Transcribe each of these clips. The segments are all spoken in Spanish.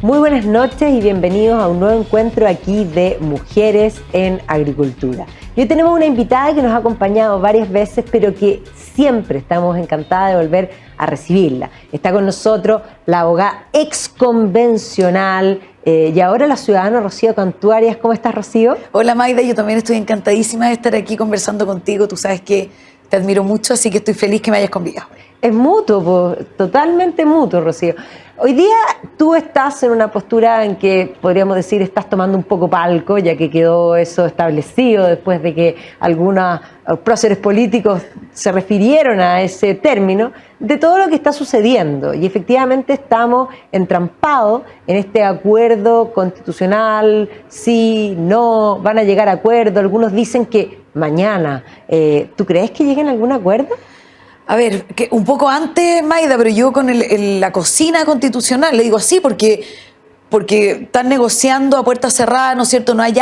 Muy buenas noches y bienvenidos a un nuevo encuentro aquí de Mujeres en Agricultura. Hoy tenemos una invitada que nos ha acompañado varias veces, pero que siempre estamos encantadas de volver a recibirla. Está con nosotros la abogada exconvencional y ahora la ciudadana Rocío Cantú Arias. ¿Cómo estás, Rocío? Hola, Mayda, yo también estoy encantadísima de estar aquí conversando contigo. Tú sabes que te admiro mucho, así que estoy feliz que me hayas convidado. Es mutuo, totalmente mutuo, Rocío. Hoy día tú estás en una postura en que podríamos decir estás tomando un poco palco, ya que quedó eso establecido después de que algunos próceres políticos se refirieron a ese término, de todo lo que está sucediendo. Y efectivamente estamos entrampados en este acuerdo constitucional, sí, no, van a llegar a acuerdo. Algunos dicen que mañana. ¿Tú crees que lleguen a algún acuerdo? A ver, que un poco antes, Mayda, pero yo con la cocina constitucional, le digo así porque están negociando a puerta cerrada, ¿no es cierto? No hay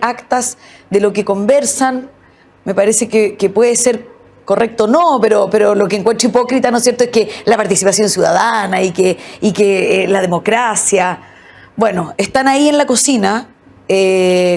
actas de lo que conversan. Me parece que puede ser correcto, no, pero lo que encuentro hipócrita, ¿no es cierto?, es que la participación ciudadana y que la democracia, bueno, están ahí en la cocina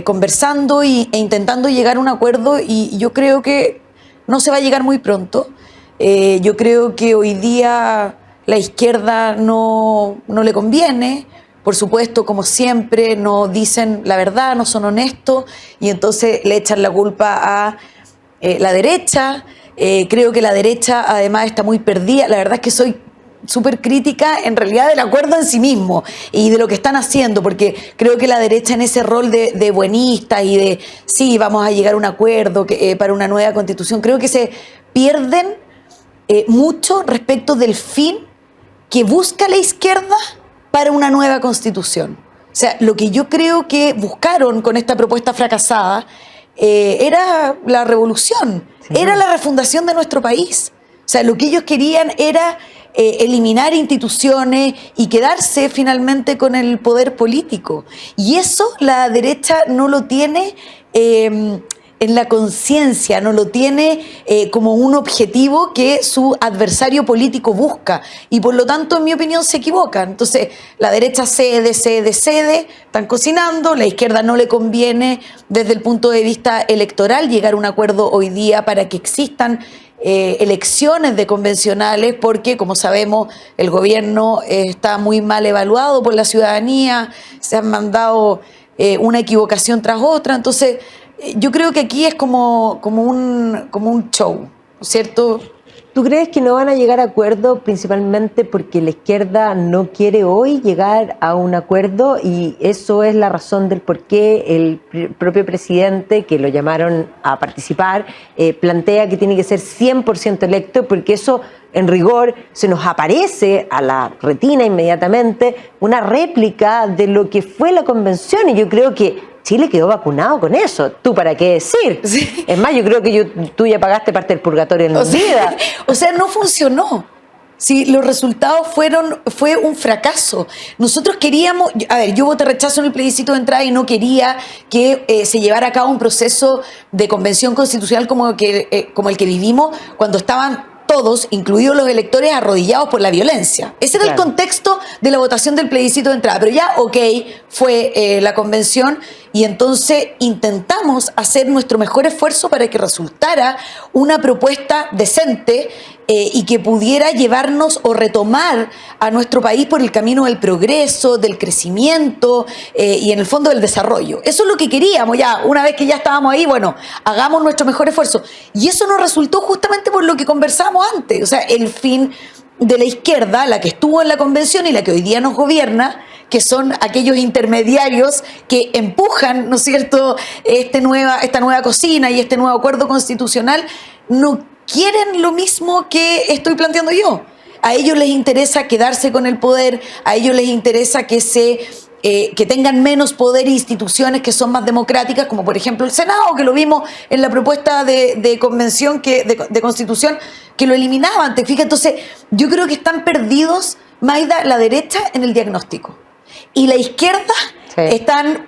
conversando e intentando llegar a un acuerdo, y yo creo que no se va a llegar muy pronto. Yo creo que hoy día la izquierda no le conviene. Por supuesto, como siempre, no dicen la verdad, no son honestos, y entonces le echan la culpa a la derecha. Creo que la derecha además está muy perdida. La verdad es que soy súper crítica en realidad del acuerdo en sí mismo y de lo que están haciendo, porque creo que la derecha en ese rol de buenista y de sí, vamos a llegar a un acuerdo para una nueva constitución, creo que se pierden mucho respecto del fin que busca la izquierda para una nueva constitución. O sea, lo que yo creo que buscaron con esta propuesta fracasada era la revolución, sí, era la refundación de nuestro país. O sea, lo que ellos querían era eliminar instituciones y quedarse finalmente con el poder político. Y eso la derecha no lo tiene en la conciencia, no lo tiene como un objetivo que su adversario político busca, y por lo tanto, en mi opinión, se equivocan. Entonces, la derecha cede, están cocinando. La izquierda no le conviene desde el punto de vista electoral llegar a un acuerdo hoy día para que existan elecciones de convencionales, porque, como sabemos, el gobierno está muy mal evaluado por la ciudadanía, se han mandado una equivocación tras otra. Entonces, yo creo que aquí es como un show, ¿cierto? ¿Tú crees que no van a llegar a acuerdo principalmente porque la izquierda no quiere hoy llegar a un acuerdo, y eso es la razón del por qué el propio presidente, que lo llamaron a participar, plantea que tiene que ser 100% electo, porque eso en rigor se nos aparece a la retina inmediatamente una réplica de lo que fue la convención, y yo creo que Chile quedó vacunado con eso. ¿Tú para qué decir? Sí. Es más, yo creo que tú ya pagaste parte del purgatorio en la vida. O sea, no funcionó. Sí, los resultados fue un fracaso. Nosotros queríamos, a ver, yo voté rechazo en el plebiscito de entrada y no quería que se llevara a cabo un proceso de convención constitucional como el que vivimos cuando estaban todos, incluidos los electores, arrodillados por la violencia. Ese era el contexto de la votación del plebiscito de entrada. Pero ya, fue la convención, y entonces intentamos hacer nuestro mejor esfuerzo para que resultara una propuesta decente y que pudiera llevarnos o retomar a nuestro país por el camino del progreso, del crecimiento y en el fondo del desarrollo. Eso es lo que queríamos ya. Una vez que ya estábamos ahí, bueno, hagamos nuestro mejor esfuerzo. Y eso nos resultó justamente por lo que conversábamos antes. O sea, el fin de la izquierda, la que estuvo en la convención y la que hoy día nos gobierna, que son aquellos intermediarios que empujan, ¿no es cierto?, esta nueva cocina y este nuevo acuerdo constitucional, no quieren lo mismo que estoy planteando yo. A ellos les interesa quedarse con el poder, a ellos les interesa que tengan menos poder instituciones que son más democráticas, como por ejemplo el Senado, que lo vimos en la propuesta de convención, de constitución, que lo eliminaba antes. Fíjate, entonces yo creo que están perdidos, Mayda, la derecha en el diagnóstico, y la izquierda están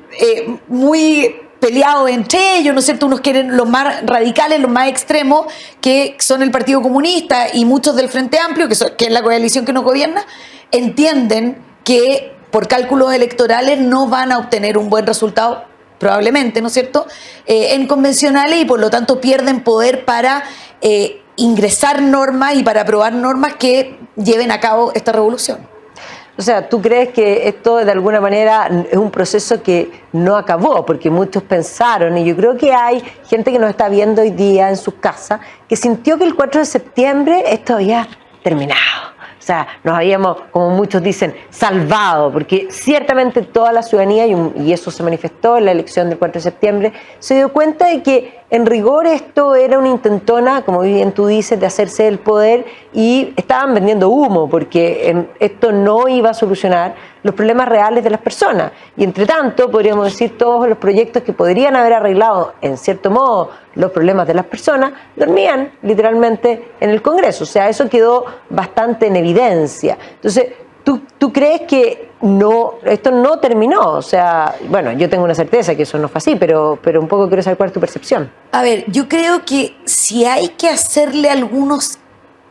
muy peleados entre ellos, ¿no es cierto? Unos quieren los más radicales, los más extremos, que son el Partido Comunista y muchos del Frente Amplio, que es la coalición que nos gobierna, entienden que por cálculos electorales no van a obtener un buen resultado, probablemente, ¿no es cierto?, en convencionales, y por lo tanto pierden poder para ingresar normas y para aprobar normas que lleven a cabo esta revolución. O sea, ¿tú crees que esto de alguna manera es un proceso que no acabó? Porque muchos pensaron, y yo creo que hay gente que nos está viendo hoy día en sus casas, que sintió que el 4 de septiembre esto había terminado. O sea, nos habíamos, como muchos dicen, salvado, porque ciertamente toda la ciudadanía, y eso se manifestó en la elección del 4 de septiembre, se dio cuenta de que en rigor esto era una intentona, como bien tú dices, de hacerse del poder, y estaban vendiendo humo, porque esto no iba a solucionar los problemas reales de las personas. Y entre tanto, podríamos decir, todos los proyectos que podrían haber arreglado, en cierto modo, los problemas de las personas, dormían literalmente en el Congreso. O sea, eso quedó bastante en evidencia. Entonces, ¿tú crees que esto no terminó? O sea, bueno, yo tengo una certeza que eso no fue así, pero un poco quiero saber cuál es tu percepción. A ver, yo creo que si hay que hacerle algunos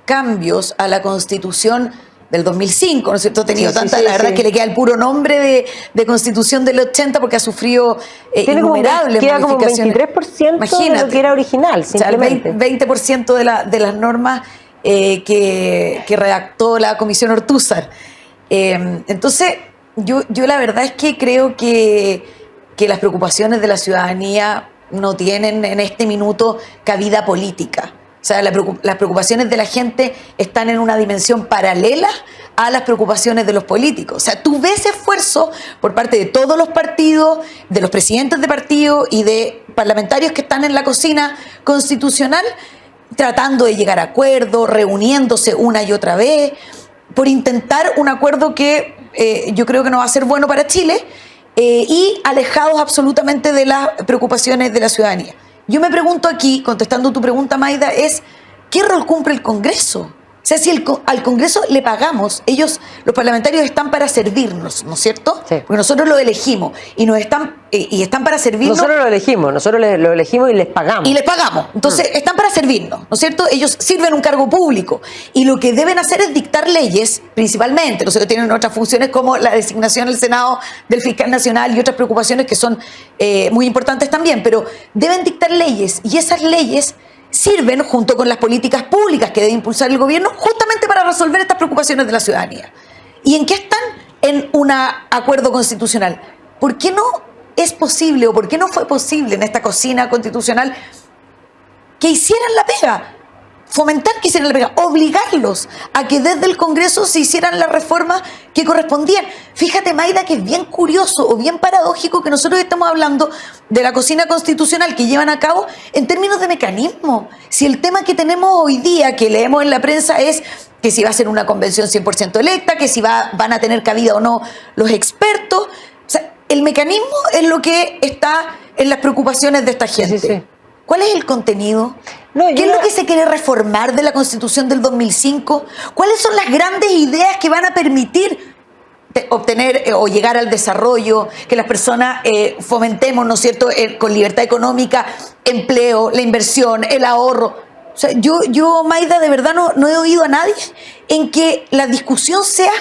cambios a la Constitución del 2005, ¿no es cierto? Ha tenido la verdad que le queda el puro nombre de Constitución del 80 porque ha sufrido innumerables queda modificaciones. Queda como 23% Imagínate, de lo que era original, simplemente. O sea, el 20% de las normas que redactó la Comisión Ortúzar. Entonces, yo la verdad es que creo que las preocupaciones de la ciudadanía no tienen en este minuto cabida política. O sea, las preocupaciones de la gente están en una dimensión paralela a las preocupaciones de los políticos. O sea, tú ves esfuerzo por parte de todos los partidos, de los presidentes de partido y de parlamentarios que están en la cocina constitucional, tratando de llegar a acuerdos, reuniéndose una y otra vez, por intentar un acuerdo que yo creo que no va a ser bueno para Chile, y alejados absolutamente de las preocupaciones de la ciudadanía. Yo me pregunto aquí, contestando tu pregunta, Maida, es ¿qué rol cumple el Congreso? O sea, si al Congreso le pagamos, ellos, los parlamentarios, están para servirnos, ¿no es cierto? Sí. Porque nosotros lo elegimos y están para servirnos. Nosotros lo elegimos y les pagamos. Y les pagamos. Entonces, están para servirnos, ¿no es cierto? Ellos sirven un cargo público y lo que deben hacer es dictar leyes, principalmente. No sé, tienen otras funciones como la designación al Senado del Fiscal Nacional y otras preocupaciones que son muy importantes también, pero deben dictar leyes y esas leyes sirven junto con las políticas públicas que debe impulsar el gobierno justamente para resolver estas preocupaciones de la ciudadanía. ¿Y en qué están? En un acuerdo constitucional. ¿Por qué no es posible o por qué no fue posible en esta cocina constitucional que hicieran la pega? Fomentar que hicieran la pega, obligarlos a que desde el Congreso se hicieran las reformas que correspondían. Fíjate, Maida, que es bien curioso o bien paradójico que nosotros estamos hablando de la cocina constitucional que llevan a cabo en términos de mecanismo. Si el tema que tenemos hoy día, que leemos en la prensa, es que si va a ser una convención 100% electa, que si van a tener cabida o no los expertos. O sea, el mecanismo es lo que está en las preocupaciones de esta gente. Sí. ¿Cuál es el contenido? ¿Qué es lo que se quiere reformar de la Constitución del 2005? ¿Cuáles son las grandes ideas que van a permitir obtener o llegar al desarrollo, que las personas fomentemos, ¿no es cierto?, con libertad económica, empleo, la inversión, el ahorro? O sea, yo Maida, de verdad no he oído a nadie en que la discusión sea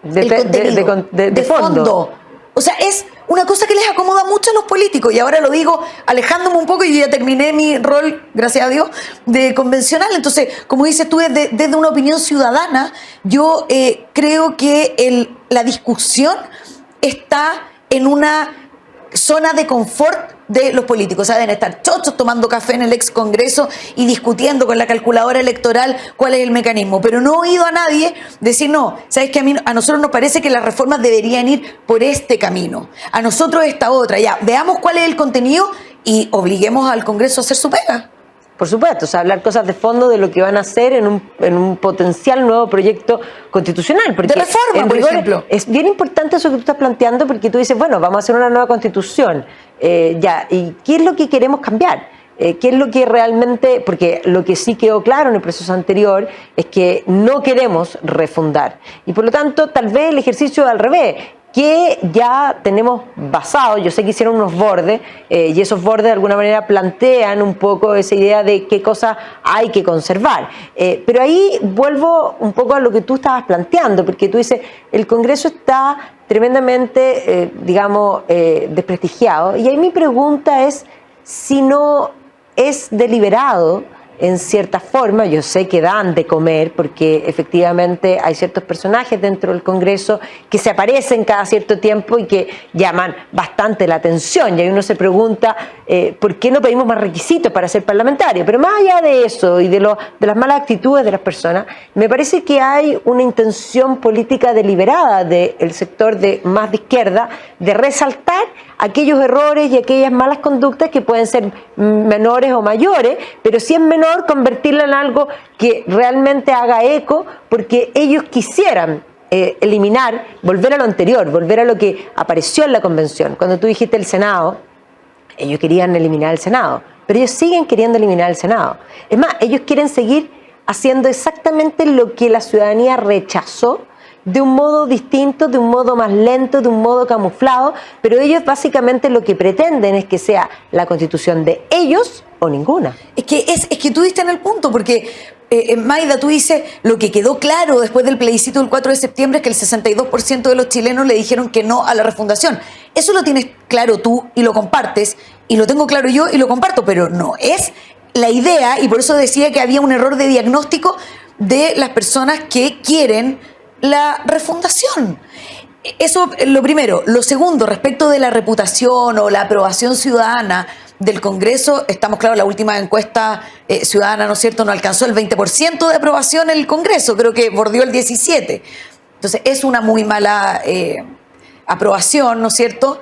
el contenido, de fondo. O sea, es una cosa que les acomoda mucho a los políticos, y ahora lo digo alejándome un poco y ya terminé mi rol, gracias a Dios, de convencional. Entonces, como dices tú, desde una opinión ciudadana, yo creo que la discusión está en una zona de confort de los políticos. O sea, deben estar chochos tomando café en el ex Congreso y discutiendo con la calculadora electoral cuál es el mecanismo. Pero no he oído a nadie decir, no, ¿sabes qué? A nosotros nos parece que las reformas deberían ir por este camino. A nosotros esta otra. Ya, veamos cuál es el contenido y obliguemos al Congreso a hacer su pega. Por supuesto, o sea, hablar cosas de fondo de lo que van a hacer en un potencial nuevo proyecto constitucional. Porque de reforma, por ejemplo. Es bien importante eso que tú estás planteando, porque tú dices, bueno, vamos a hacer una nueva constitución. ¿Y qué es lo que queremos cambiar? ¿Qué es lo que realmente...? Porque lo que sí quedó claro en el proceso anterior es que no queremos refundar. Y por lo tanto, tal vez el ejercicio al revés. que ya tenemos basados. Yo sé que hicieron unos bordes y esos bordes de alguna manera plantean un poco esa idea de qué cosas hay que conservar. Pero ahí vuelvo un poco a lo que tú estabas planteando, porque tú dices, el Congreso está tremendamente, desprestigiado. Y ahí mi pregunta es si no es deliberado en cierta forma. Yo sé que dan de comer porque efectivamente hay ciertos personajes dentro del Congreso que se aparecen cada cierto tiempo y que llaman bastante la atención, y ahí uno se pregunta ¿por qué no pedimos más requisitos para ser parlamentario? Pero más allá de eso y de las malas actitudes de las personas, me parece que hay una intención política deliberada del sector más de izquierda de resaltar aquellos errores y aquellas malas conductas que pueden ser menores o mayores, pero si es menor, convertirla en algo que realmente haga eco, porque ellos quisieran eliminar, volver a lo anterior, volver a lo que apareció en la convención. Cuando tú dijiste el Senado, ellos querían eliminar el Senado, pero ellos siguen queriendo eliminar el Senado. Es más, ellos quieren seguir haciendo exactamente lo que la ciudadanía rechazó, de un modo distinto, de un modo más lento, de un modo camuflado, pero ellos básicamente lo que pretenden es que sea la Constitución de ellos o ninguna. Es que tú diste en el punto, porque Mayda, tú dices, lo que quedó claro después del plebiscito del 4 de septiembre es que el 62% de los chilenos le dijeron que no a la refundación. Eso lo tienes claro tú y lo compartes, y lo tengo claro yo y lo comparto, pero no es la idea, y por eso decía que había un error de diagnóstico de las personas que quieren la refundación. Eso lo primero. Lo segundo, respecto de la reputación o la aprobación ciudadana del Congreso, estamos claros, la última encuesta ciudadana, ¿no es cierto?, no alcanzó el 20% de aprobación en el Congreso, creo que bordeó el 17%. Entonces es una muy mala aprobación, ¿no es cierto?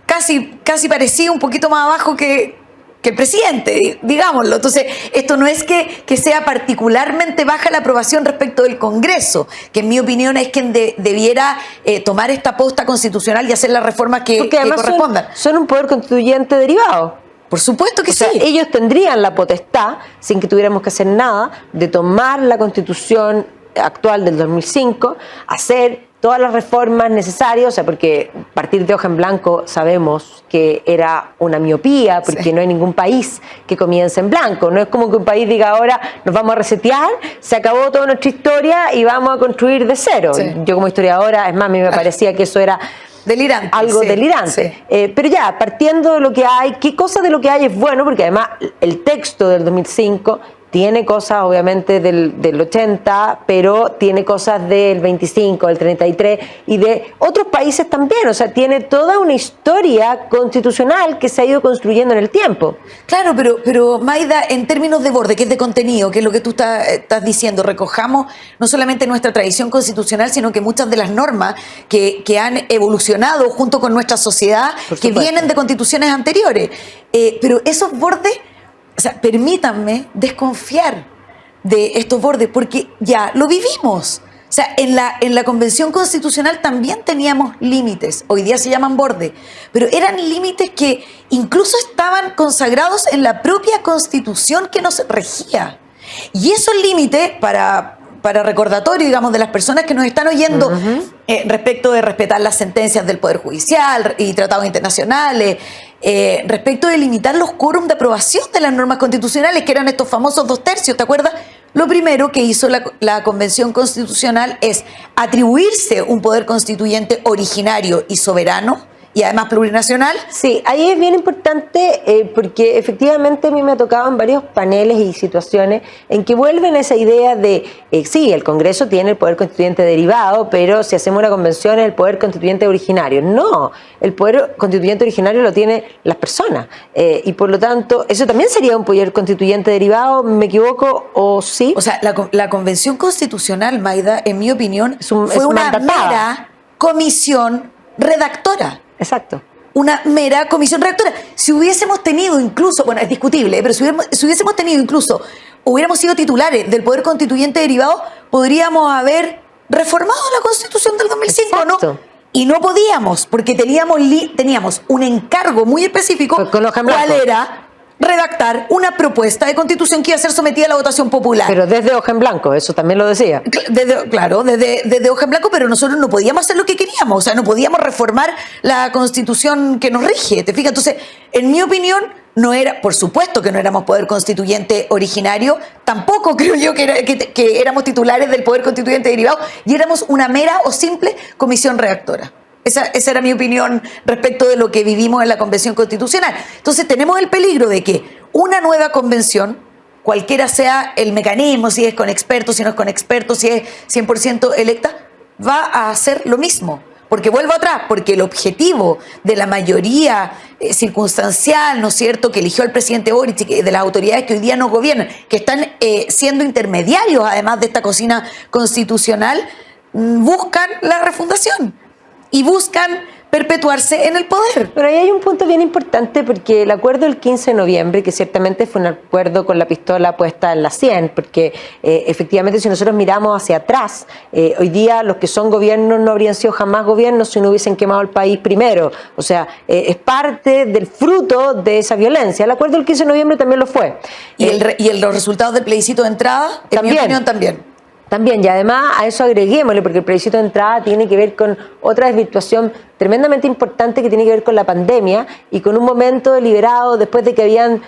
Casi parecía un poquito más abajo que el presidente, digámoslo. Entonces, esto no es que sea particularmente baja la aprobación respecto del Congreso, que en mi opinión es quien debiera tomar esta posta constitucional y hacer las reformas que correspondan. Son un poder constituyente derivado. Por supuesto que sí. Ellos tendrían la potestad, sin que tuviéramos que hacer nada, de tomar la Constitución actual del 2005, hacer todas las reformas necesarias, porque partir de hoja en blanco sabemos que era una miopía, porque no hay ningún país que comience en blanco. No es como que un país diga ahora nos vamos a resetear, se acabó toda nuestra historia y vamos a construir de cero. Sí. Yo como historiadora, es más, a mí me parecía que eso era delirante, algo delirante. Sí. Pero ya, partiendo de lo que hay, ¿qué cosa de lo que hay es bueno? Porque además el texto del 2005 tiene cosas obviamente del 80, pero tiene cosas del 25, del 33 y de otros países también. O sea, tiene toda una historia constitucional que se ha ido construyendo en el tiempo. Claro, pero Mayda, en términos de borde, que es de contenido, que es lo que tú estás diciendo, recojamos no solamente nuestra tradición constitucional, sino que muchas de las normas que han evolucionado junto con nuestra sociedad, que vienen de constituciones anteriores. Pero esos bordes, o sea, permítanme desconfiar de estos bordes, porque ya lo vivimos. O sea, en la Convención Constitucional también teníamos límites, hoy día se llaman bordes, pero eran límites que incluso estaban consagrados en la propia Constitución que nos regía. Y esos límites, para recordatorio, digamos, de las personas que nos están oyendo, respecto de respetar las sentencias del Poder Judicial y tratados internacionales, respecto de limitar los quórum de aprobación de las normas constitucionales, que eran estos famosos 2/3, ¿te acuerdas? Lo primero que hizo la Convención Constitucional es atribuirse un poder constituyente originario y soberano, y además plurinacional. Sí, ahí es bien importante porque efectivamente a mí me ha tocado en varios paneles y situaciones en que vuelven a esa idea de, sí, el Congreso tiene el poder constituyente derivado, pero si hacemos una convención es el poder constituyente originario. No, el poder constituyente originario lo tienen las personas y por lo tanto eso también sería un poder constituyente derivado, ¿me equivoco o sí? O sea, la Convención Constitucional, Mayda, en mi opinión, fue una mera comisión redactora. Exacto. Una mera comisión redactora. Si hubiésemos tenido incluso, bueno, es discutible, pero si hubiésemos tenido incluso, hubiéramos sido titulares del poder constituyente derivado, podríamos haber reformado la Constitución del 2005, exacto, ¿no? Y no podíamos, porque teníamos un encargo muy específico. Con hoja en blanco. ¿Cuál era? redactar una propuesta de constitución que iba a ser sometida a la votación popular. Pero desde hoja en blanco, eso también lo decía. Desde hoja en blanco, pero nosotros no podíamos hacer lo que queríamos, o sea, no podíamos reformar la constitución que nos rige, ¿te fijas? Entonces, en mi opinión, no era, por supuesto que no éramos poder constituyente originario, tampoco creo yo que éramos titulares del poder constituyente derivado, y éramos una mera o simple comisión redactora. Esa era mi opinión respecto de lo que vivimos en la Convención Constitucional. Entonces tenemos el peligro de que una nueva convención, cualquiera sea el mecanismo, si es con expertos, si no es con expertos, si es 100% electa, va a hacer lo mismo. Porque vuelvo atrás, porque el objetivo de la mayoría circunstancial, ¿no es cierto?, que eligió al presidente Boric y de las autoridades que hoy día nos gobiernan, que están siendo intermediarios además de esta cocina constitucional, buscan la refundación y buscan perpetuarse en el poder. Pero ahí hay un punto bien importante, porque el acuerdo del 15 de noviembre, que ciertamente fue un acuerdo con la pistola puesta en la 100, porque efectivamente si nosotros miramos hacia atrás, hoy día los que son gobiernos no habrían sido jamás gobiernos si no hubiesen quemado el país primero. O sea, es parte del fruto de esa violencia. El acuerdo del 15 de noviembre también lo fue. Y los resultados del plebiscito de entrada, en mi opinión, también. También, y además a eso agreguémosle, porque el plebiscito de entrada tiene que ver con otra desvirtuación tremendamente importante que tiene que ver con la pandemia y con un momento deliberado después de que habían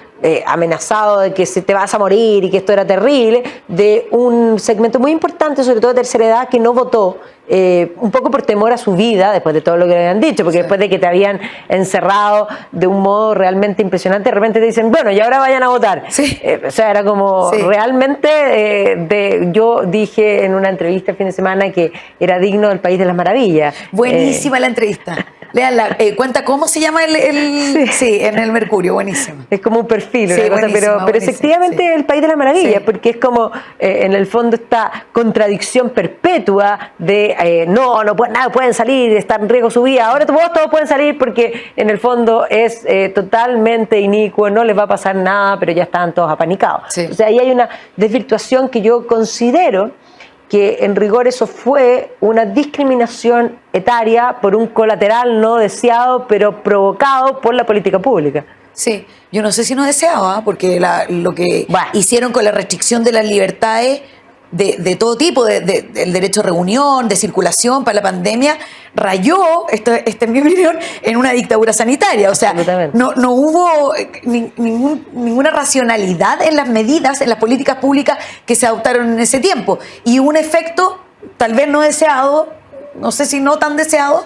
amenazado de que se te vas a morir y que esto era terrible, de un segmento muy importante, sobre todo de tercera edad, que no votó, un poco por temor a su vida, después de todo lo que le habían dicho, porque después de que te habían encerrado de un modo realmente impresionante, de repente te dicen, bueno, y ahora vayan a votar. Sí. O sea, era como realmente, yo dije en una entrevista el fin de semana que era digno del País de las Maravillas. Buenísima la entrevista. Léanla, cuenta cómo se llama sí, en el Mercurio, buenísimo. Es como un perfil, sí, una cosa, pero efectivamente sí. El País de las Maravillas, Sí. porque es como en el fondo esta contradicción perpetua de no pueden salir, está en riesgo su vida, ahora todos pueden salir porque en el fondo es totalmente inicuo, no les va a pasar nada, pero ya están todos apanicados. Sí. O sea, ahí hay una desvirtuación que yo considero que en rigor eso fue una discriminación etaria por un colateral no deseado, pero provocado por la política pública. Sí, yo no sé si no deseaba, porque lo que hicieron con la restricción de las libertades de todo tipo, del derecho a reunión, de circulación para la pandemia, rayó, esta es mi opinión, en una dictadura sanitaria. O sea, no hubo ninguna racionalidad en las medidas, en las políticas públicas que se adoptaron en ese tiempo. Y un efecto tal vez no deseado, no sé si no tan deseado,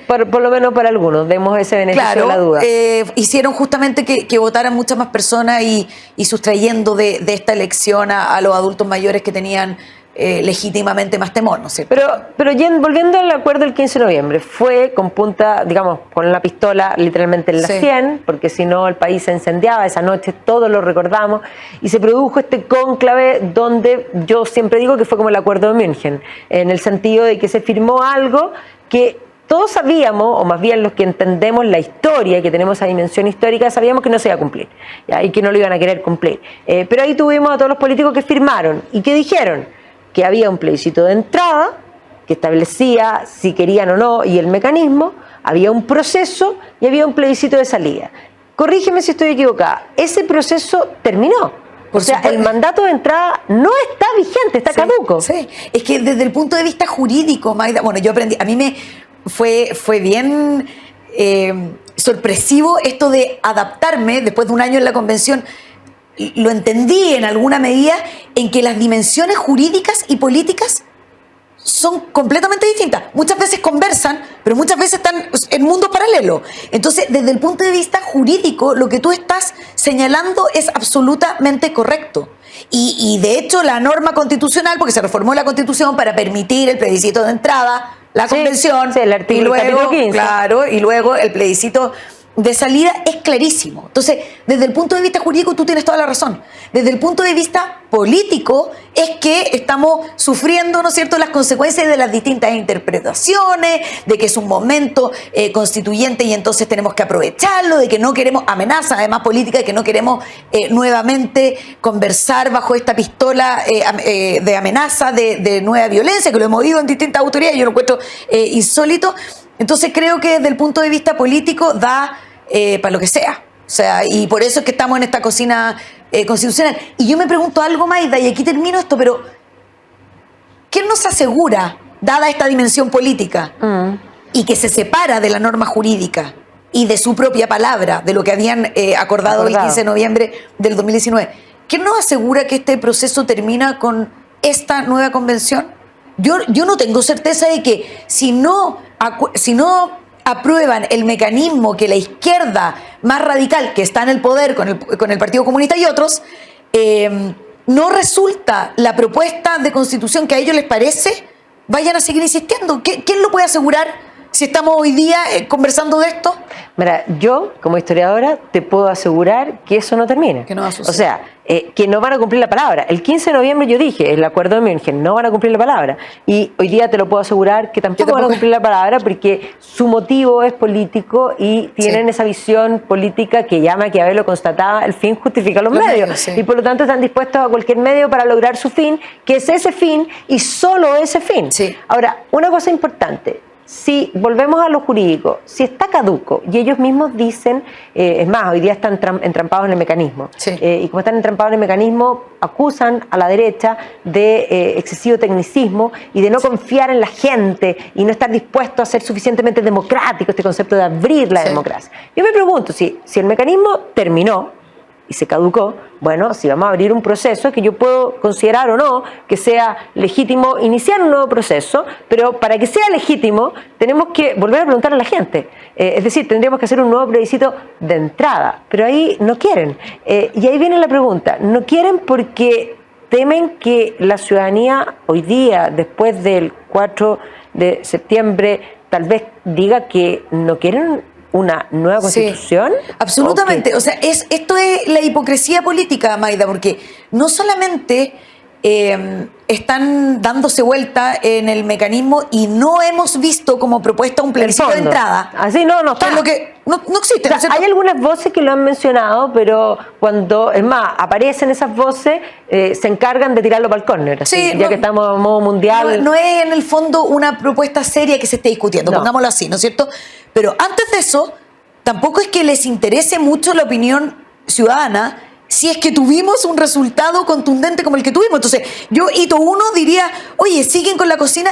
por lo menos para algunos, demos ese beneficio de la duda. Hicieron justamente que votaran muchas más personas y sustrayendo de esta elección a los adultos mayores que tenían legítimamente más temor, ¿no es cierto? Pero volviendo al acuerdo del 15 de noviembre, fue con punta, digamos, con la pistola literalmente en la 100, porque si no el país se incendiaba, esa noche todos lo recordamos, y se produjo este cónclave donde yo siempre digo que fue como el acuerdo de München, en el sentido de que se firmó algo que todos sabíamos, o más bien los que entendemos la historia, que tenemos esa dimensión histórica, sabíamos que no se iba a cumplir, ¿ya? Y que no lo iban a querer cumplir. Pero ahí tuvimos a todos los políticos que firmaron y que dijeron que había un plebiscito de entrada que establecía si querían o no y el mecanismo, había un proceso y había un plebiscito de salida. Corrígeme si estoy equivocada, ese proceso terminó. O sea, el mandato de entrada no está vigente, está caduco. Sí, es que desde el punto de vista jurídico, Magda, bueno, yo aprendí, a mí me fue bien sorpresivo esto de adaptarme después de un año en la convención. Lo entendí en alguna medida en que las dimensiones jurídicas y políticas son completamente distintas. Muchas veces conversan, pero muchas veces están en mundos paralelos. Entonces, desde el punto de vista jurídico, lo que tú estás señalando es absolutamente correcto. Y de hecho, la norma constitucional, porque se reformó la Constitución para permitir el plebiscito de entrada, la convención, el artículo, y luego, capítulo 15. Claro, y luego el plebiscito de salida es clarísimo. Entonces, desde el punto de vista jurídico tú tienes toda la razón. Desde el punto de vista político es que estamos sufriendo, ¿no es cierto?, las consecuencias de las distintas interpretaciones, de que es un momento constituyente y entonces tenemos que aprovecharlo, de que no queremos amenazas, además política, de que no queremos nuevamente conversar bajo esta pistola de amenaza, de nueva violencia, que lo hemos oído en distintas autoridades, yo lo encuentro insólito. Entonces creo que desde el punto de vista político da para lo que sea. sea, y por eso es que estamos en esta cocina constitucional. Y yo me pregunto algo, Maida, y aquí termino esto, pero ¿quién nos asegura, dada esta dimensión política, y que se separa de la norma jurídica y de su propia palabra, de lo que habían acordado el 15 de noviembre del 2019, ¿quién nos asegura que este proceso termina con esta nueva convención? Yo no tengo certeza de que si no aprueban el mecanismo que la izquierda más radical, que está en el poder con el Partido Comunista y otros, no resulta la propuesta de constitución que a ellos les parece, vayan a seguir insistiendo. ¿Quién lo puede asegurar si estamos hoy día conversando de esto? Mira, yo, como historiadora, te puedo asegurar que eso no termina. Que no va a suceder. O sea, que no van a cumplir la palabra. El 15 de noviembre yo dije, el acuerdo de München, no van a cumplir la palabra. Y hoy día te lo puedo asegurar que tampoco van a cumplir la palabra porque su motivo es político y tienen esa visión política que ya Maquiavelo constataba, el fin justifica los medios. Y por lo tanto están dispuestos a cualquier medio para lograr su fin, que es ese fin y solo ese fin. Ahora, una cosa importante. Si volvemos a lo jurídico, si está caduco y ellos mismos dicen, es más, hoy día están entrampados en el mecanismo, y como están entrampados en el mecanismo, acusan a la derecha de excesivo tecnicismo y de no confiar en la gente y no estar dispuesto a ser suficientemente democrático, este concepto de abrir la democracia. Yo me pregunto, si el mecanismo terminó y se caducó, bueno, si vamos a abrir un proceso que yo puedo considerar o no que sea legítimo iniciar un nuevo proceso, pero para que sea legítimo tenemos que volver a preguntar a la gente. Es decir, tendríamos que hacer un nuevo plebiscito de entrada, pero ahí no quieren. Y ahí viene la pregunta, no quieren porque temen que la ciudadanía hoy día, después del 4 de septiembre, tal vez diga que no quieren una nueva constitución. Sí, absolutamente. O sea, esto es la hipocresía política, Maida, porque no solamente están dándose vuelta en el mecanismo y no hemos visto como propuesta un plebiscito de entrada. Así no está. Es lo que no existe. O sea, hay algunas voces que lo han mencionado, pero cuando, es más, aparecen esas voces, se encargan de tirarlo para el córner. Sí, ya que estamos a modo mundial. No es en el fondo una propuesta seria que se esté discutiendo, pongámoslo así, ¿no es cierto? Pero antes de eso, tampoco es que les interese mucho la opinión ciudadana si es que tuvimos un resultado contundente como el que tuvimos. Entonces, yo, hito uno, diría, oye, siguen con la cocina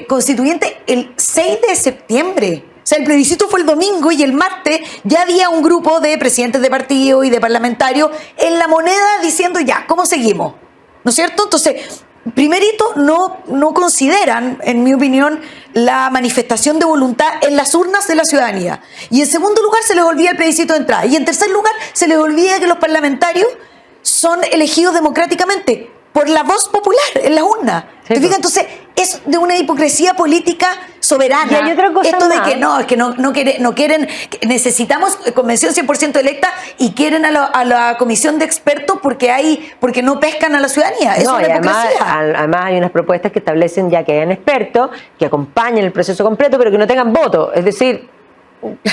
constituyente el 6 de septiembre. O sea, el plebiscito fue el domingo y el martes ya había un grupo de presidentes de partido y de parlamentarios en La Moneda diciendo, ya, ¿cómo seguimos? ¿No es cierto? Entonces, primerito, no consideran, en mi opinión, la manifestación de voluntad en las urnas de la ciudadanía. Y en segundo lugar, se les olvida el plebiscito de entrada. Y en tercer lugar, se les olvida que los parlamentarios son elegidos democráticamente por la voz popular en las urnas. ¿Te fijas? Entonces, es de una hipocresía política soberana. Y hay otra cosa esto más. De que no quieren, necesitamos convención 100% electa y quieren a la comisión de expertos porque no pescan a la ciudadanía. Es una hipocresía. Además hay unas propuestas que establecen ya que hayan expertos, que acompañen el proceso completo, pero que no tengan voto. Es decir,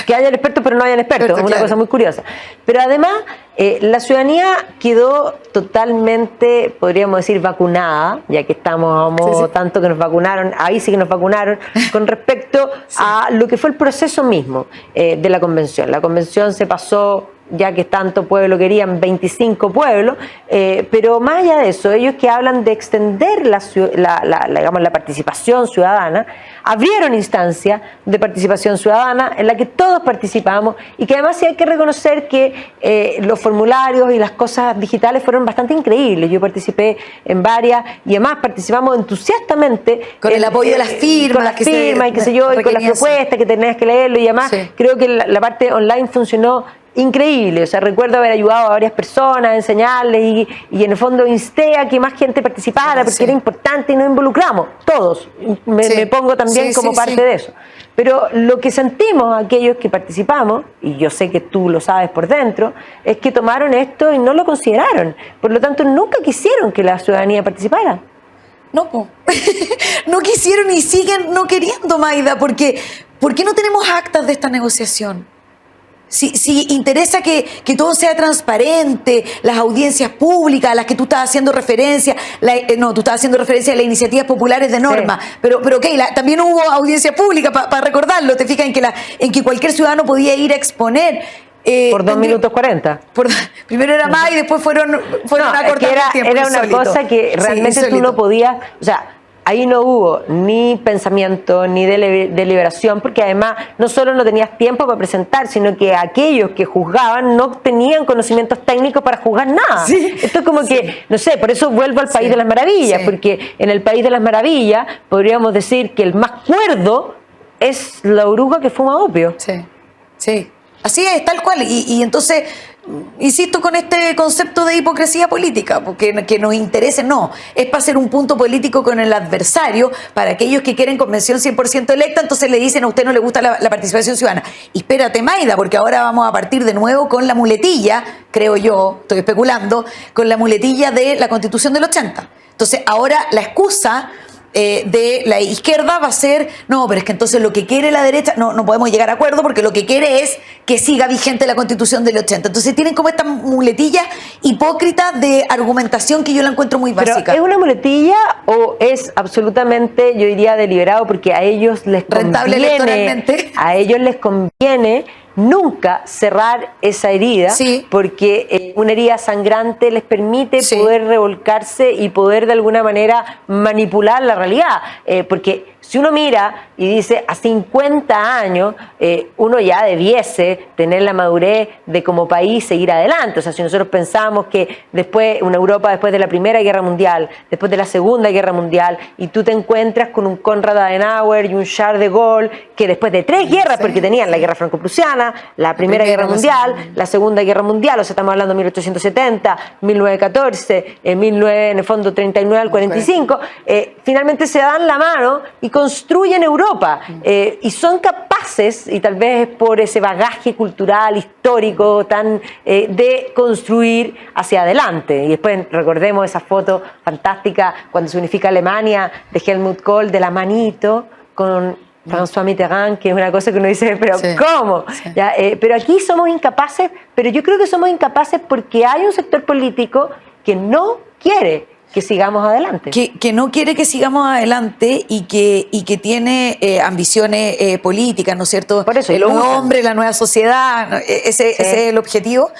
que hayan expertos pero no hayan expertos, es una cosa muy curiosa. Pero además la ciudadanía quedó totalmente, podríamos decir, vacunada, ya que estamos tanto que nos vacunaron, ahí sí que nos vacunaron, con respecto a lo que fue el proceso mismo de la convención. La convención se pasó, ya que tanto pueblo querían, 25 pueblos, pero más allá de eso, ellos que hablan de extender digamos, la participación ciudadana, abrieron instancias de participación ciudadana en la que todos participamos y que además sí hay que reconocer que los formularios y las cosas digitales fueron bastante increíbles. Yo participé en varias y además participamos entusiastamente con el apoyo de las firmas, con las firmas y qué sé yo, y con las propuestas que tenías que leerlo, y además creo que la parte online funcionó increíble. O sea, recuerdo haber ayudado a varias personas a enseñarles y en el fondo insté a que más gente participara porque era importante y nos involucramos todos. Me pongo también como parte de eso. Pero lo que sentimos aquellos que participamos, y yo sé que tú lo sabes por dentro, es que tomaron esto y no lo consideraron. Por lo tanto, nunca quisieron que la ciudadanía participara. No, no quisieron y siguen no queriendo, Maida, porque ¿por qué no tenemos actas de esta negociación? Si interesa que todo sea transparente, las audiencias públicas a las que tú estás haciendo referencia, tú estás haciendo referencia a las iniciativas populares de norma, pero ok, también hubo audiencia pública para recordarlo, te fijas en que cualquier ciudadano podía ir a exponer. Por 2 minutos 40. Primero era más y después fueron No, acortando es que el tiempo. era una insólito. cosa que realmente Sí, tú no podías, o sea, ahí no hubo ni pensamiento ni deliberación, porque además no solo no tenías tiempo para presentar, sino que aquellos que juzgaban no tenían conocimientos técnicos para juzgar nada. Sí, Esto es como que, no sé, por eso vuelvo al País de las Maravillas, porque en el País de las Maravillas podríamos decir que el más cuerdo es la oruga que fuma opio. Sí, sí. Así es, tal cual. Y entonces, insisto con este concepto de hipocresía política, porque que nos interese, no. Es para hacer un punto político con el adversario, para aquellos que quieren convención 100% electa, entonces le dicen a usted no le gusta la participación ciudadana. Y espérate, Maida, porque ahora vamos a partir de nuevo con la muletilla, creo yo, estoy especulando, con la muletilla de la Constitución del 80. Entonces, ahora la excusa de la izquierda va a ser, no, pero es que entonces lo que quiere la derecha, no podemos llegar a acuerdo porque lo que quiere es que siga vigente la Constitución del 80. Entonces tienen como esta muletilla hipócrita de argumentación que yo la encuentro muy básica. ¿Pero es una muletilla o es absolutamente, yo diría, deliberado porque a ellos les rentable conviene, electoralmente? a ellos les conviene nunca cerrar esa herida, porque una herida sangrante les permite poder revolcarse y poder de alguna manera manipular la realidad, porque si uno mira y dice a 50 años uno ya debiese tener la madurez de como país seguir adelante. O sea, si nosotros pensamos que después, una Europa después de la Primera Guerra Mundial, después de la Segunda Guerra Mundial, y tú te encuentras con un Konrad Adenauer y un Charles de Gaulle, que después de 3 guerras, porque tenían la Guerra Franco-Prusiana, la Primera Guerra Mundial, la Segunda Guerra Mundial, o sea, estamos hablando de 1870, 1914, 19, en el fondo 39 al 45, finalmente se dan la mano y construyen Europa, y son capaces, y tal vez por ese bagaje cultural, histórico, de construir hacia adelante. Y después recordemos esa foto fantástica cuando se unifica Alemania de Helmut Kohl, de la manito con François Mitterrand, que es una cosa que uno dice, pero ¿cómo? ¿Ya? Pero aquí somos incapaces, pero yo creo que somos incapaces porque hay un sector político que no quiere que sigamos adelante. Que no quiere que sigamos adelante y que tiene ambiciones políticas, ¿no es cierto? Por eso, el hombre, la nueva sociedad, ese es el objetivo.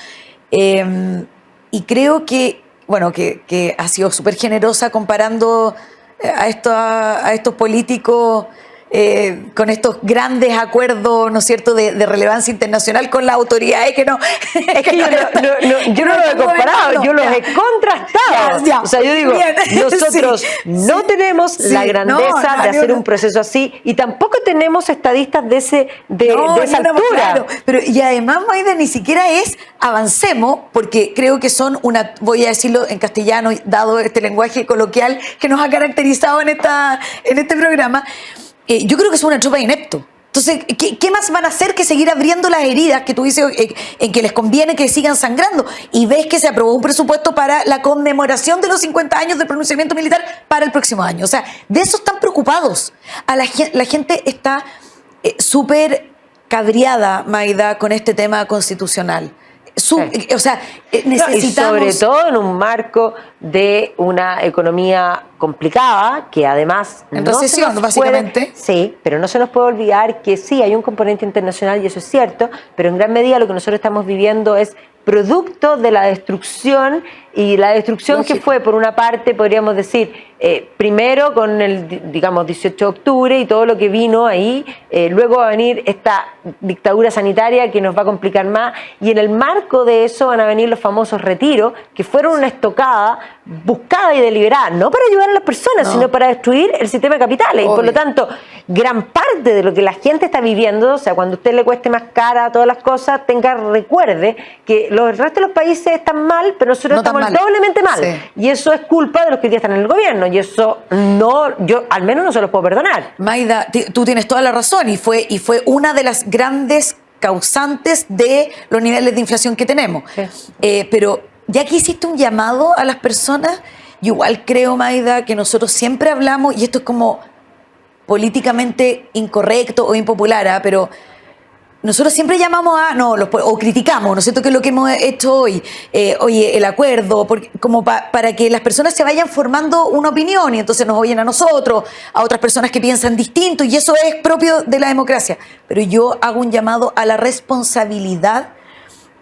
Y creo que, bueno, que ha sido súper generosa comparando a estos políticos con estos grandes acuerdos, ¿no es cierto?, de relevancia internacional con las autoridades que no... Es que yo no lo he comparado, yo los he contrastado. O sea, yo digo, nosotros no tenemos la grandeza de hacer un proceso así y tampoco tenemos estadistas de esa altura. Claro, pero y además, Maida, ni siquiera es avancemos, porque creo que son voy a decirlo en castellano, dado este lenguaje coloquial que nos ha caracterizado en este programa, yo creo que es una tropa de inepto. Entonces, ¿qué más van a hacer que seguir abriendo las heridas que tú dices en que les conviene que sigan sangrando? Y ves que se aprobó un presupuesto para la conmemoración de los 50 años del pronunciamiento militar para el próximo año. O sea, de eso están preocupados. La gente está súper cabreada, Maida, con este tema constitucional. O sea, necesitamos... Y sobre todo en un marco de una economía complicada, que además... En recesión, básicamente. Sí, pero no se nos puede olvidar que sí, hay un componente internacional y eso es cierto, pero en gran medida lo que nosotros estamos viviendo es producto de la destrucción, y la destrucción que fue, por una parte, podríamos decir, primero con el, digamos, 18 de octubre y todo lo que vino ahí, luego va a venir esta dictadura sanitaria que nos va a complicar más, y en el marco de eso van a venir los famosos retiros, que fueron una estocada buscada y deliberada, no para ayudar a las personas, sino para destruir el sistema de capitales. Obvio. Y por lo tanto, gran parte de lo que la gente está viviendo, o sea, cuando a usted le cueste más cara todas las cosas, recuerde que el resto de los países están mal, pero nosotros estamos doblemente mal. Sí. Y eso es culpa de los que hoy día están en el gobierno. Y eso yo al menos no se los puedo perdonar. Maida, tú tienes toda la razón, y fue una de las grandes causantes de los niveles de inflación que tenemos. Sí. Pero ya que hiciste un llamado a las personas, yo igual creo, Maida, que nosotros siempre hablamos, y esto es como políticamente incorrecto o impopular, pero nosotros siempre llamamos o criticamos, ¿no es cierto?, que es lo que hemos hecho hoy, oye, el acuerdo, como para que las personas se vayan formando una opinión, y entonces nos oyen a nosotros, a otras personas que piensan distinto, y eso es propio de la democracia. Pero yo hago un llamado a la responsabilidad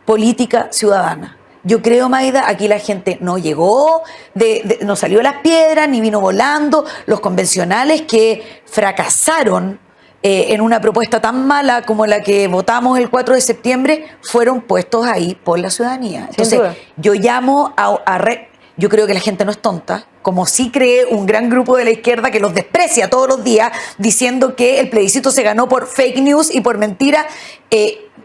política ciudadana. Yo creo, Maida, aquí la gente no llegó, no salió de las piedras, ni vino volando. Los convencionales que fracasaron en una propuesta tan mala como la que votamos el 4 de septiembre fueron puestos ahí por la ciudadanía. Entonces, yo llamo yo creo que la gente no es tonta, como sí cree un gran grupo de la izquierda que los desprecia todos los días diciendo que el plebiscito se ganó por fake news y por mentira,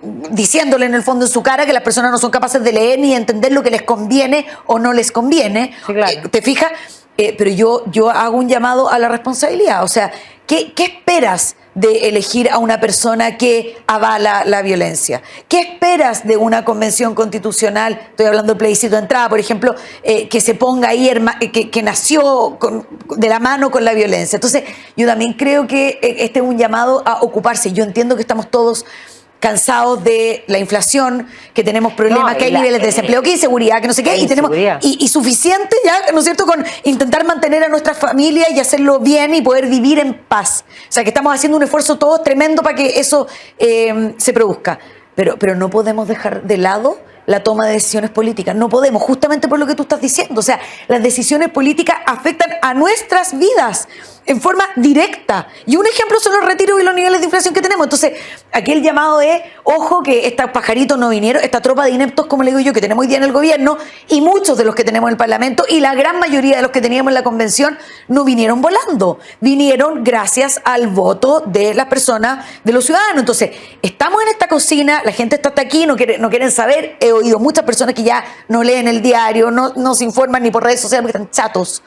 diciéndole en el fondo en su cara que las personas no son capaces de leer ni de entender lo que les conviene o no les conviene. Sí, claro. ¿Te fijas? Pero yo hago un llamado a la responsabilidad. O sea, ¿qué esperas de elegir a una persona que avala la violencia? ¿Qué esperas de una convención constitucional? Estoy hablando del plebiscito de entrada, por ejemplo, que se ponga ahí, que nació de la mano con la violencia. Entonces, yo también creo que este es un llamado a ocuparse. Yo entiendo que estamos todos cansados de la inflación, que tenemos problemas, que hay niveles de desempleo, que hay inseguridad, que no sé qué, y tenemos y suficiente ya, ¿no es cierto?, con intentar mantener a nuestras familias y hacerlo bien y poder vivir en paz. O sea, que estamos haciendo un esfuerzo todos tremendo para que eso se produzca. Pero no podemos dejar de lado la toma de decisiones políticas. No podemos, justamente por lo que tú estás diciendo. O sea, las decisiones políticas afectan a nuestras vidas en forma directa. Y un ejemplo son los retiros y los niveles de inflación que tenemos. Entonces, aquí el llamado es, ojo, que estos pajaritos no vinieron, esta tropa de ineptos, como le digo yo, que tenemos hoy día en el gobierno, y muchos de los que tenemos en el Parlamento, y la gran mayoría de los que teníamos en la convención, no vinieron volando. Vinieron gracias al voto de las personas, de los ciudadanos. Entonces, estamos en esta cocina, la gente está hasta aquí, no quieren saber. He oído muchas personas que ya no leen el diario, no se informan ni por redes sociales porque están chatos.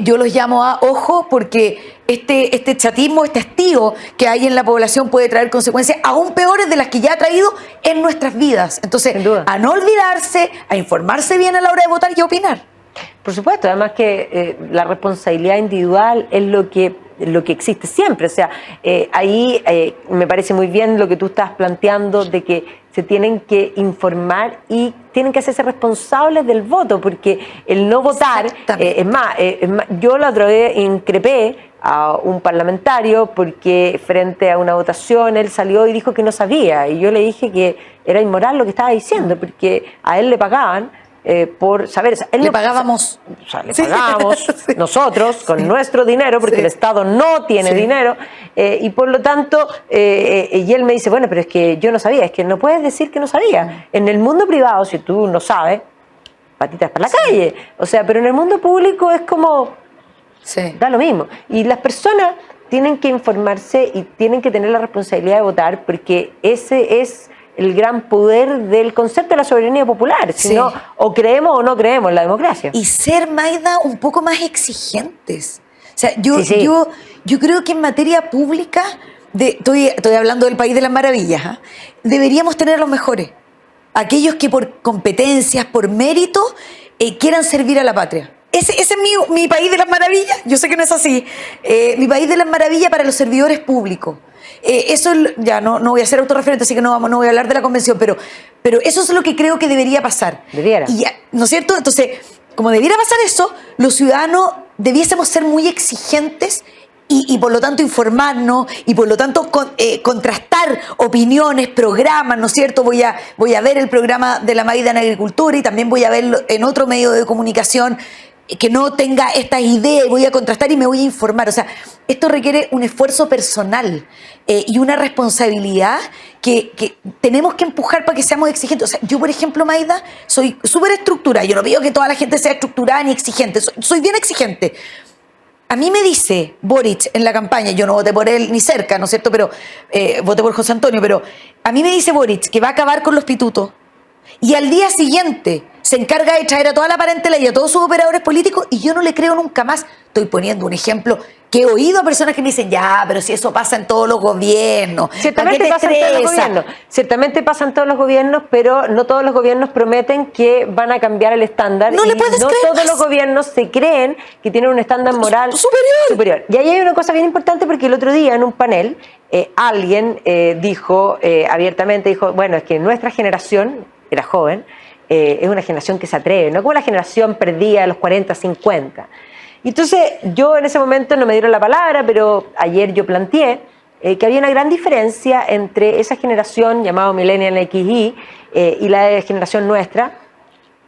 Yo los llamo a ojo, porque este chatismo, este hastío que hay en la población puede traer consecuencias aún peores de las que ya ha traído en nuestras vidas. Entonces, a no olvidarse, a informarse bien a la hora de votar y a opinar. Por supuesto, además que la responsabilidad individual es lo que existe siempre. O sea, ahí me parece muy bien lo que tú estás planteando, de que se tienen que informar y tienen que hacerse responsables del voto, porque el no votar, es más, yo la otra vez increpé a un parlamentario porque frente a una votación él salió y dijo que no sabía, y yo le dije que era inmoral lo que estaba diciendo, porque a él le pagaban por saber. O sea, le pagábamos sí. Nosotros con nuestro dinero, porque el Estado no tiene dinero, y por lo tanto, y él me dice, bueno, pero es que yo no sabía. Es que no puedes decir que no sabía. En el mundo privado, si tú no sabes, patitas para la calle. O sea, pero en el mundo público es como, da lo mismo. Y las personas tienen que informarse y tienen que tener la responsabilidad de votar, porque ese es el gran poder del concepto de la soberanía popular. Si no, o creemos o no creemos en la democracia. Y ser, Maida, un poco más exigentes. O sea, yo creo que en materia pública, estoy hablando del país de las maravillas, deberíamos tener los mejores. Aquellos que por competencias, por mérito, quieran servir a la patria. Ese es mi país de las maravillas. Yo sé que no es así. Mi país de las maravillas para los servidores públicos. Eso ya no voy a ser autorreferente, así que no voy a hablar de la convención, pero eso es lo que creo que debería pasar. Debiera. Y ya, ¿no es cierto? Entonces, como debiera pasar eso, los ciudadanos debiésemos ser muy exigentes y por lo tanto informarnos y por lo tanto contrastar opiniones, programas, ¿no es cierto? Voy a ver el programa de la Maida en Agricultura y también voy a verlo en otro medio de comunicación que no tenga estas ideas, voy a contrastar y me voy a informar. O sea, esto requiere un esfuerzo personal y una responsabilidad que tenemos que empujar para que seamos exigentes. O sea, yo, por ejemplo, Maida, soy súper estructurada. Yo no pido que toda la gente sea estructurada ni exigente. Soy bien exigente. A mí me dice Boric en la campaña, yo no voté por él ni cerca, ¿no es cierto? Pero voté por José Antonio, pero a mí me dice Boric que va a acabar con los pitutos y al día siguiente se encarga de traer a toda la parentela y a todos sus operadores políticos, y yo no le creo nunca más. Estoy poniendo un ejemplo que he oído a personas que me dicen, ya, pero si eso pasa en todos los gobiernos. Ciertamente pasa en todos los gobiernos. Ciertamente pasa en todos los gobiernos, pero no todos los gobiernos prometen que van a cambiar el estándar. No le puedes creer. No todos los gobiernos se creen que tienen un estándar moral superior. Y ahí hay una cosa bien importante, porque el otro día en un panel alguien dijo abiertamente, bueno, es que nuestra generación, era joven, es una generación que se atreve, no como la generación perdida de los 40, 50. Y entonces yo en ese momento no me dieron la palabra, pero ayer yo planteé que había una gran diferencia entre esa generación llamada Millennial XY y la generación nuestra,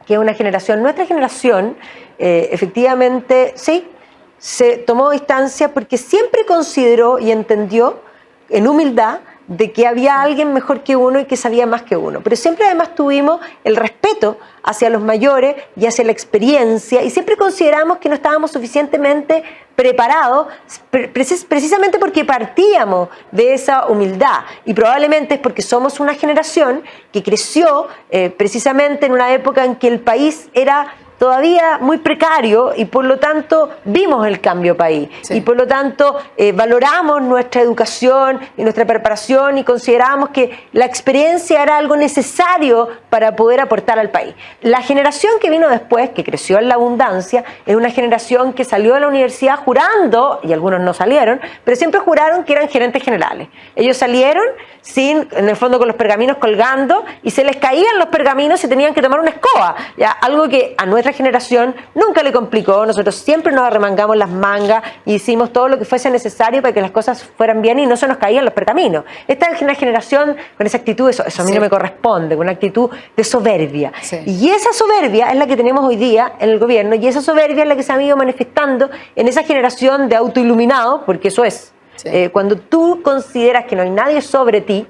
que es una generación, nuestra generación, efectivamente, sí, se tomó distancia porque siempre consideró y entendió en humildad de que había alguien mejor que uno y que sabía más que uno. Pero siempre además tuvimos el respeto hacia los mayores y hacia la experiencia y siempre consideramos que no estábamos suficientemente preparados precisamente porque partíamos de esa humildad y probablemente es porque somos una generación que creció precisamente en una época en que el país era todavía muy precario y por lo tanto vimos el cambio país y por lo tanto valoramos nuestra educación y nuestra preparación y consideramos que la experiencia era algo necesario para poder aportar al país. La generación que vino después, que creció en la abundancia, es una generación que salió de la universidad jurando, y algunos no salieron, pero siempre juraron que eran gerentes generales. Ellos salieron en el fondo con los pergaminos colgando y se les caían los pergaminos y tenían que tomar una escoba, ¿ya? Algo que a nuestra generación nunca le complicó. Nosotros siempre nos arremangamos las mangas y hicimos todo lo que fuese necesario para que las cosas fueran bien y no se nos caían los pergaminos. Esta es una generación con esa actitud, eso a mí no me corresponde, con una actitud de soberbia. Y esa soberbia es la que tenemos hoy día en el gobierno y esa soberbia es la que se ha ido manifestando en esa generación de autoiluminados, porque eso es. Cuando tú consideras que no hay nadie sobre ti,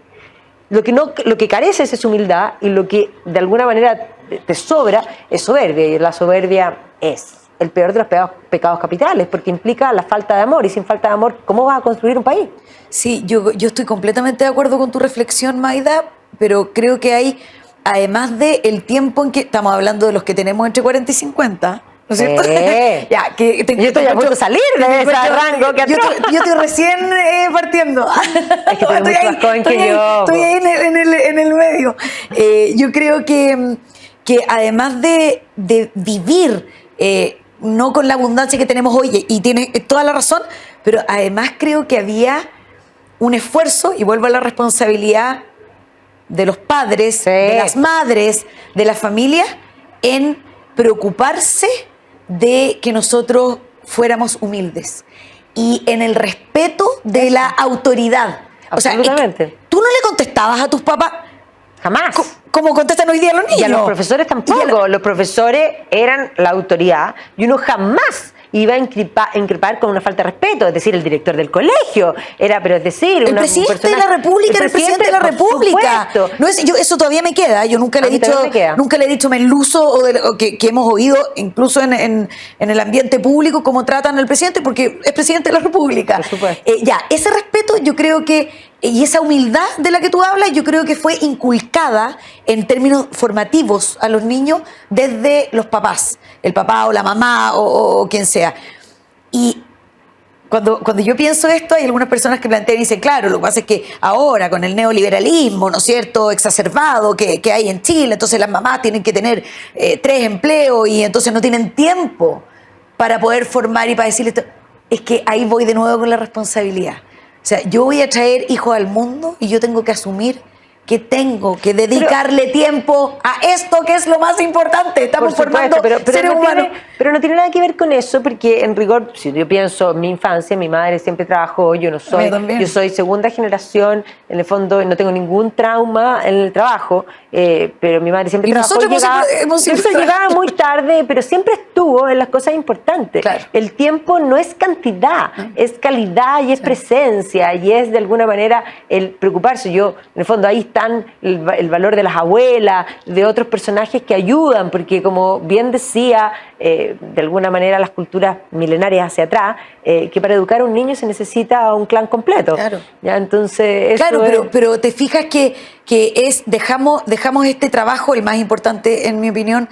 lo que careces es humildad y lo que de alguna manera te sobra es soberbia, y la soberbia es el peor de los pecados capitales porque implica la falta de amor y sin falta de amor, ¿cómo vas a construir un país? Sí, yo estoy completamente de acuerdo con tu reflexión, Maida, pero creo que hay, además del tiempo en que estamos hablando de los que tenemos entre 40 y 50, ¿no es cierto? Ya, que yo estoy a punto de salir de ese rango. Yo estoy recién partiendo. Es que tú eres mucho más joven que yo. Estoy ahí en el medio. Yo creo que además de vivir no con la abundancia que tenemos hoy, y tiene toda la razón, pero además creo que había un esfuerzo, y vuelvo a la responsabilidad de los padres, de las madres, de la familia, en preocuparse de que nosotros fuéramos humildes y en el respeto de la autoridad. Absolutamente. O sea, tú no le contestabas a tus papás jamás como contestan hoy día los niños. Y a los profesores tampoco. Los profesores eran la autoridad y uno jamás iba a increpar con una falta de respeto, es decir, el director del colegio era, pero es decir, el presidente de la República, el presidente de la República. No es, eso todavía me queda. Yo nunca le he dicho meluso o que hemos oído incluso en el ambiente público cómo tratan al presidente, porque es presidente de la República. Por supuesto. Ese respeto, yo creo que, y esa humildad de la que tú hablas, yo creo que fue inculcada en términos formativos a los niños desde los papás, el papá o la mamá o quien sea. Y cuando yo pienso esto, hay algunas personas que plantean y dicen, claro, lo que pasa es que ahora con el neoliberalismo, ¿no es cierto?, exacerbado que hay en Chile, entonces las mamás tienen que tener 3 empleos y entonces no tienen tiempo para poder formar y para decirle esto. Es que ahí voy de nuevo con la responsabilidad. O sea, yo voy a traer hijos al mundo y yo tengo que asumir que tengo que dedicarle tiempo a esto que es lo más importante. Estamos formando seres humanos. Pero no tiene nada que ver con eso, porque en rigor, si yo pienso en mi infancia, mi madre siempre trabajó, yo soy segunda generación, en el fondo no tengo ningún trauma en el trabajo, pero mi madre siempre trabajó. Nosotros llegaba muy tarde, pero siempre estuvo en las cosas importantes. Claro. El tiempo no es cantidad, es calidad y es presencia, y es de alguna manera el preocuparse. Yo, en el fondo, ahí están el valor de las abuelas, de otros personajes que ayudan, porque como bien decía, de alguna manera las culturas milenarias hacia atrás, que para educar a un niño se necesita un clan completo. Claro. ¿Ya? Entonces, eso claro, pero te fijas que dejamos este trabajo, el más importante en mi opinión,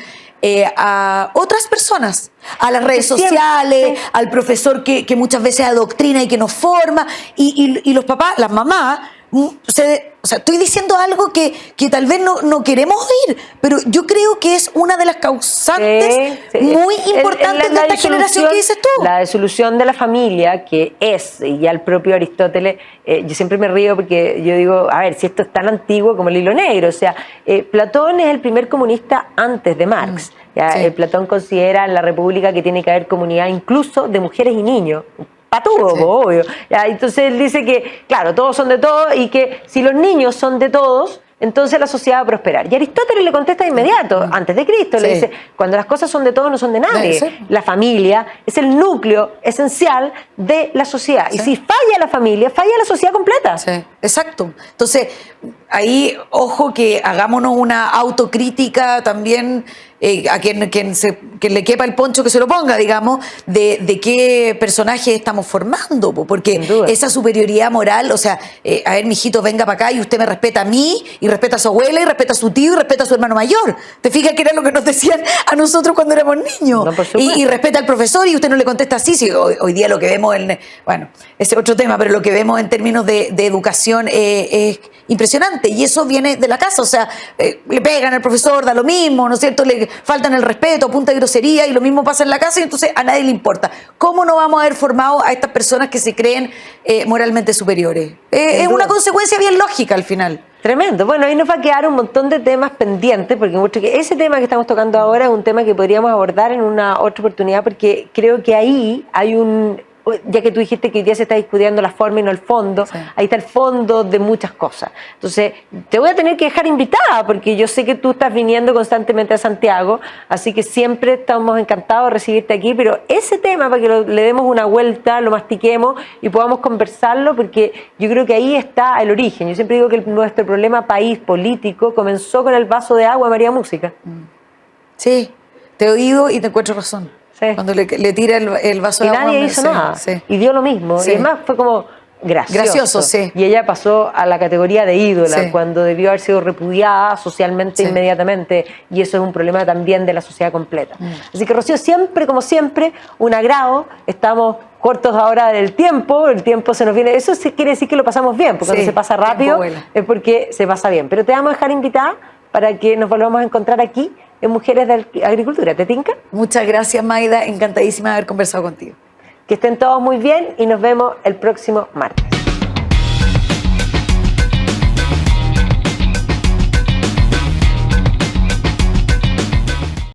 a otras personas, a las redes sociales, al profesor que muchas veces adoctrina y que nos forma, y los papás, las mamás, o sea, estoy diciendo algo que tal vez no queremos oír, pero yo creo que es una de las causantes muy importantes de esta generación que dices tú. La disolución de la familia, que es, y ya el propio Aristóteles, yo siempre me río porque yo digo, a ver, si esto es tan antiguo como el hilo negro, o sea, Platón es el primer comunista antes de Marx. Platón considera en la República que tiene que haber comunidad incluso de mujeres y niños, patudo, Sí. obvio. Ya, entonces él dice que, claro, todos son de todos y que si los niños son de todos, entonces la sociedad va a prosperar. Y Aristóteles le contesta de inmediato, antes de Cristo, le Sí. dice, cuando las cosas son de todos, no son de nadie. Sí. La familia es el núcleo esencial de la sociedad. Y Sí. si falla la familia, falla la sociedad completa. Sí, exacto. Entonces, ahí, ojo que hagámonos una autocrítica también, a quien le quepa el poncho que se lo ponga, digamos, de qué personaje estamos formando, porque Sin duda. esa superioridad moral, o sea, a ver, mijito, venga para acá y usted me respeta a mí, y respeta a su abuela, y respeta a su tío, y respeta a su hermano mayor. ¿Te fijas que era lo que nos decían a nosotros cuando éramos niños? No, por supuesto. Y respeta al profesor y usted no le contesta así. Si hoy día lo que vemos, bueno, ese es otro tema, pero lo que vemos en términos de educación es impresionante, y eso viene de la casa, o sea, le pegan al profesor, da lo mismo, ¿no es cierto? Le faltan el respeto, punta de grosería, y lo mismo pasa en la casa, y entonces a nadie le importa. ¿Cómo no vamos a haber formado a estas personas que se creen moralmente superiores? Es duda. una consecuencia bien lógica al final. Tremendo. Bueno, ahí nos va a quedar un montón de temas pendientes, porque encuentro que ese tema que estamos tocando ahora es un tema que podríamos abordar en una otra oportunidad, porque creo que ahí hay ya que tú dijiste que hoy día se está discutiendo la forma y no el fondo, Sí. ahí está el fondo de muchas cosas. Entonces, te voy a tener que dejar invitada, porque yo sé que tú estás viniendo constantemente a Santiago, así que siempre estamos encantados de recibirte aquí, pero ese tema, para que le demos una vuelta, lo mastiquemos y podamos conversarlo, porque yo creo que ahí está el origen. Yo siempre digo que nuestro problema país político comenzó con el vaso de agua María Música. Sí, te he oído y te encuentro razón. Sí. Cuando le tira el vaso Y de agua. nadie hizo sí, nada. sí. Y dio lo mismo. Sí. Y además fue como gracioso. Sí. Y ella pasó a la categoría de ídola Sí. cuando debió haber sido repudiada socialmente Sí. inmediatamente. Y eso es un problema también de la sociedad completa. Así que, Rocío, siempre, como siempre, un agrado. Estamos cortos ahora del tiempo, el tiempo se nos viene. Eso sí quiere decir que lo pasamos bien, porque Sí, cuando se pasa tiempo rápido vuela. es porque se pasa bien. Pero te vamos a dejar invitada para que nos volvamos a encontrar aquí en Mujeres de Agricultura. ¿Te tinca? Muchas gracias, Maida. Encantadísima de haber conversado contigo. Que estén todos muy bien y nos vemos el próximo martes.